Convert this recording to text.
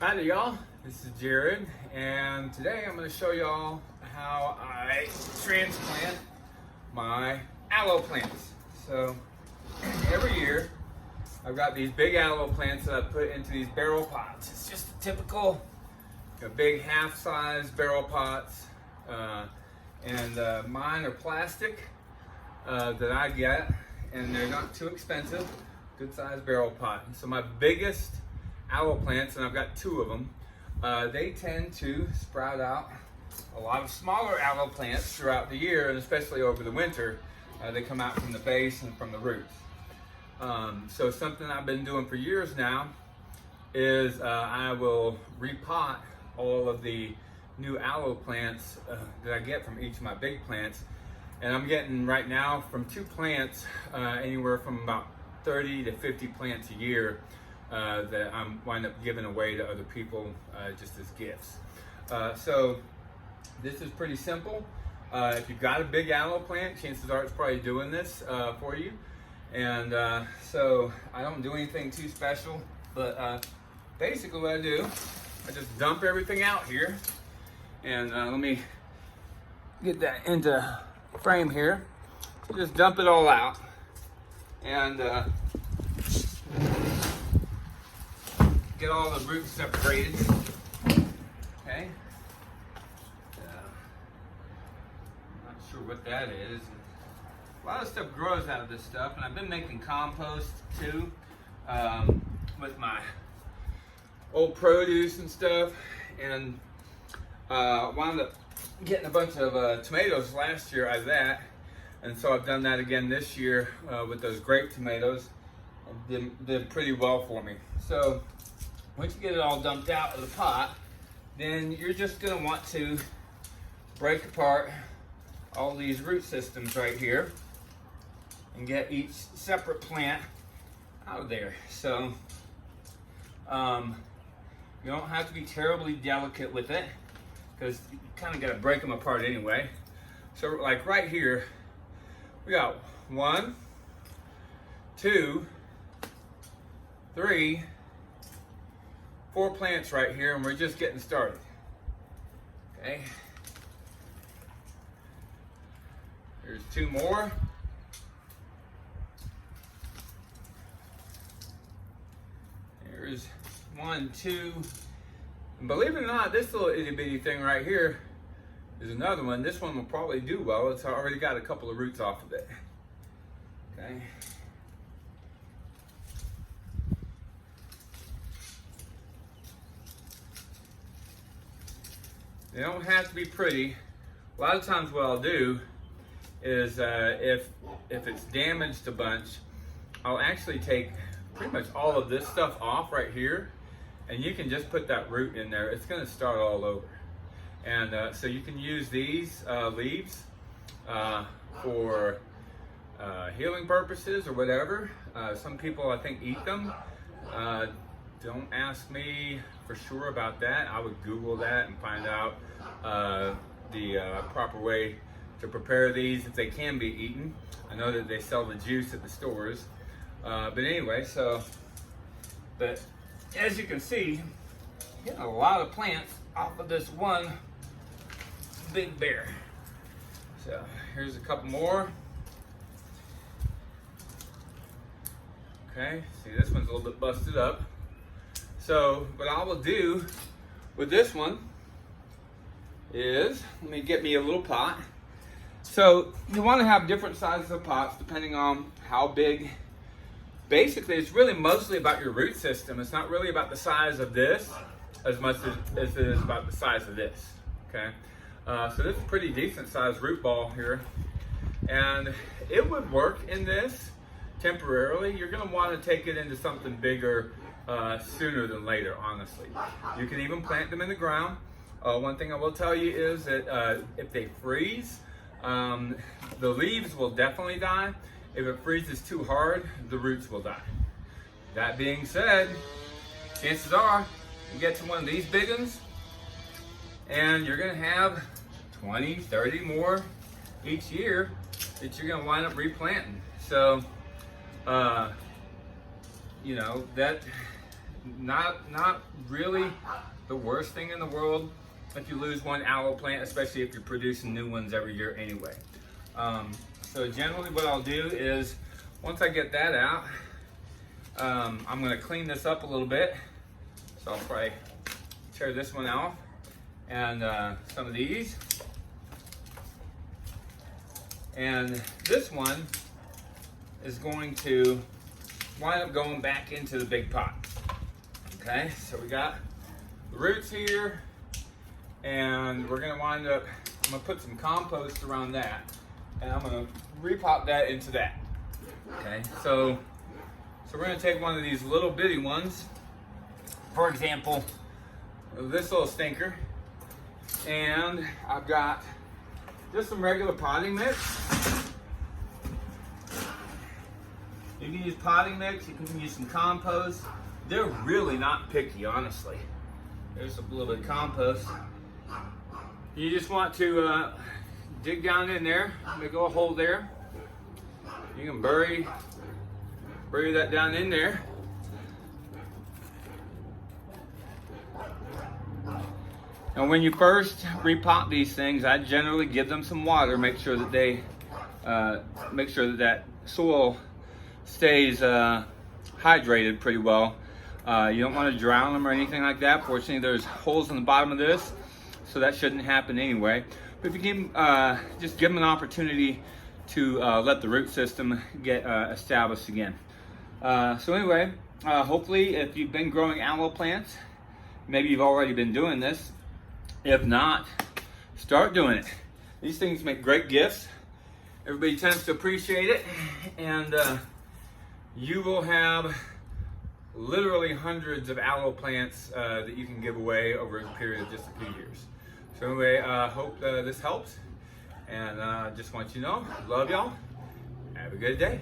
Howdy y'all, this is Jared, and today I'm going to show y'all how I transplant my aloe plants. So every year I've got these big aloe plants that I put into these barrel pots. It's just a typical big half-size barrel pots, and mine are plastic that I get, and they're not too expensive, good size barrel pot. So my biggest aloe plants, and I've got two of them, they tend to sprout out a lot of smaller aloe plants throughout the year, and especially over the winter. They come out from the base and from the roots. So something I've been doing for years now is I will repot all of the new aloe plants that I get from each of my big plants. And I'm getting right now from two plants anywhere from about 30 to 50 plants a year that I'm wind up giving away to other people just as gifts. So this is pretty simple. If you've got a big aloe plant, chances are it's probably doing this for you. And so I don't do anything too special, but basically what I do, I just dump everything out here. And let me get that into frame here. Just dump it all out. And get all the roots separated. Okay. Not sure what that is. A lot of stuff grows out of this stuff, and I've been making compost too with my old produce and stuff, and wound up getting a bunch of tomatoes last year out of that, and so I've done that again this year with those grape tomatoes. Did pretty well for me. So once you get it all dumped out of the pot, then you're just going to want to break apart all these root systems right here and get each separate plant out of there. So you don't have to be terribly delicate with it, because you kind of got to break them apart anyway. So like right here, we got 1, 2, 3, 4 plants right here, and we're just getting started. Okay. There's 2 more. There's 1, 2. And believe it or not, this little itty bitty thing right here is another one. This one will probably do well. It's already got a couple of roots off of it. Okay. They don't have to be pretty. A lot of times what I'll do is if it's damaged a bunch, I'll actually take pretty much all of this stuff off right here, and you can just put that root in there. It's going to start all over. And so you can use these leaves for healing purposes or whatever. Some people, I think, eat them. Don't ask me for sure about that. I would Google that and find out the proper way to prepare these if they can be eaten. I know that they sell the juice at the stores. But anyway, but as you can see, getting a lot of plants off of this one big bear. So here's a couple more. Okay, see, this one's a little bit busted up. So what I will do with this one is, let me get me a little pot. So you want to have different sizes of pots depending on how big. Basically, it's really mostly about your root system. It's not really about the size of this as much as it is about the size of this. Okay, so this is a pretty decent sized root ball here, and it would work in this temporarily. You're going to want to take it into something bigger sooner than later, honestly. You can even plant them in the ground. One thing I will tell you is that if they freeze, the leaves will definitely die. If it freezes too hard, the roots will die. That being said, chances are you get to one of these big ones and you're going to have 20, 30 more each year that you're going to wind up replanting. So, you know, not really the worst thing in the world if you lose one aloe plant, especially if you're producing new ones every year anyway. So generally what I'll do is, once I get that out, I'm gonna clean this up a little bit. So I'll probably tear this one off, and some of these. And this one is going to wind up going back into the big pot. Okay, so we got the roots here, and we're gonna wind up, I'm gonna put some compost around that, and I'm gonna repot that into that. Okay, so we're gonna take one of these little bitty ones, for example, this little stinker, and I've got just some regular potting mix. You can use potting mix, you can use some compost. They're really not picky, honestly. There's a little bit of compost. You just want to dig down in there, make a little hole there. You can bury that down in there. And when you first repot these things, I generally give them some water, make sure that that soil stays hydrated pretty well. You don't want to drown them or anything like that. Fortunately, there's holes in the bottom of this, so that shouldn't happen anyway. But if you can just give them an opportunity to let the root system get established again. So anyway, hopefully if you've been growing aloe plants, maybe you've already been doing this. If not, start doing it. These things make great gifts. Everybody tends to appreciate it, and you will have literally hundreds of aloe plants that you can give away over a period of just a few years. So anyway, hope this helps, and just want you to know, love y'all. Have a good day.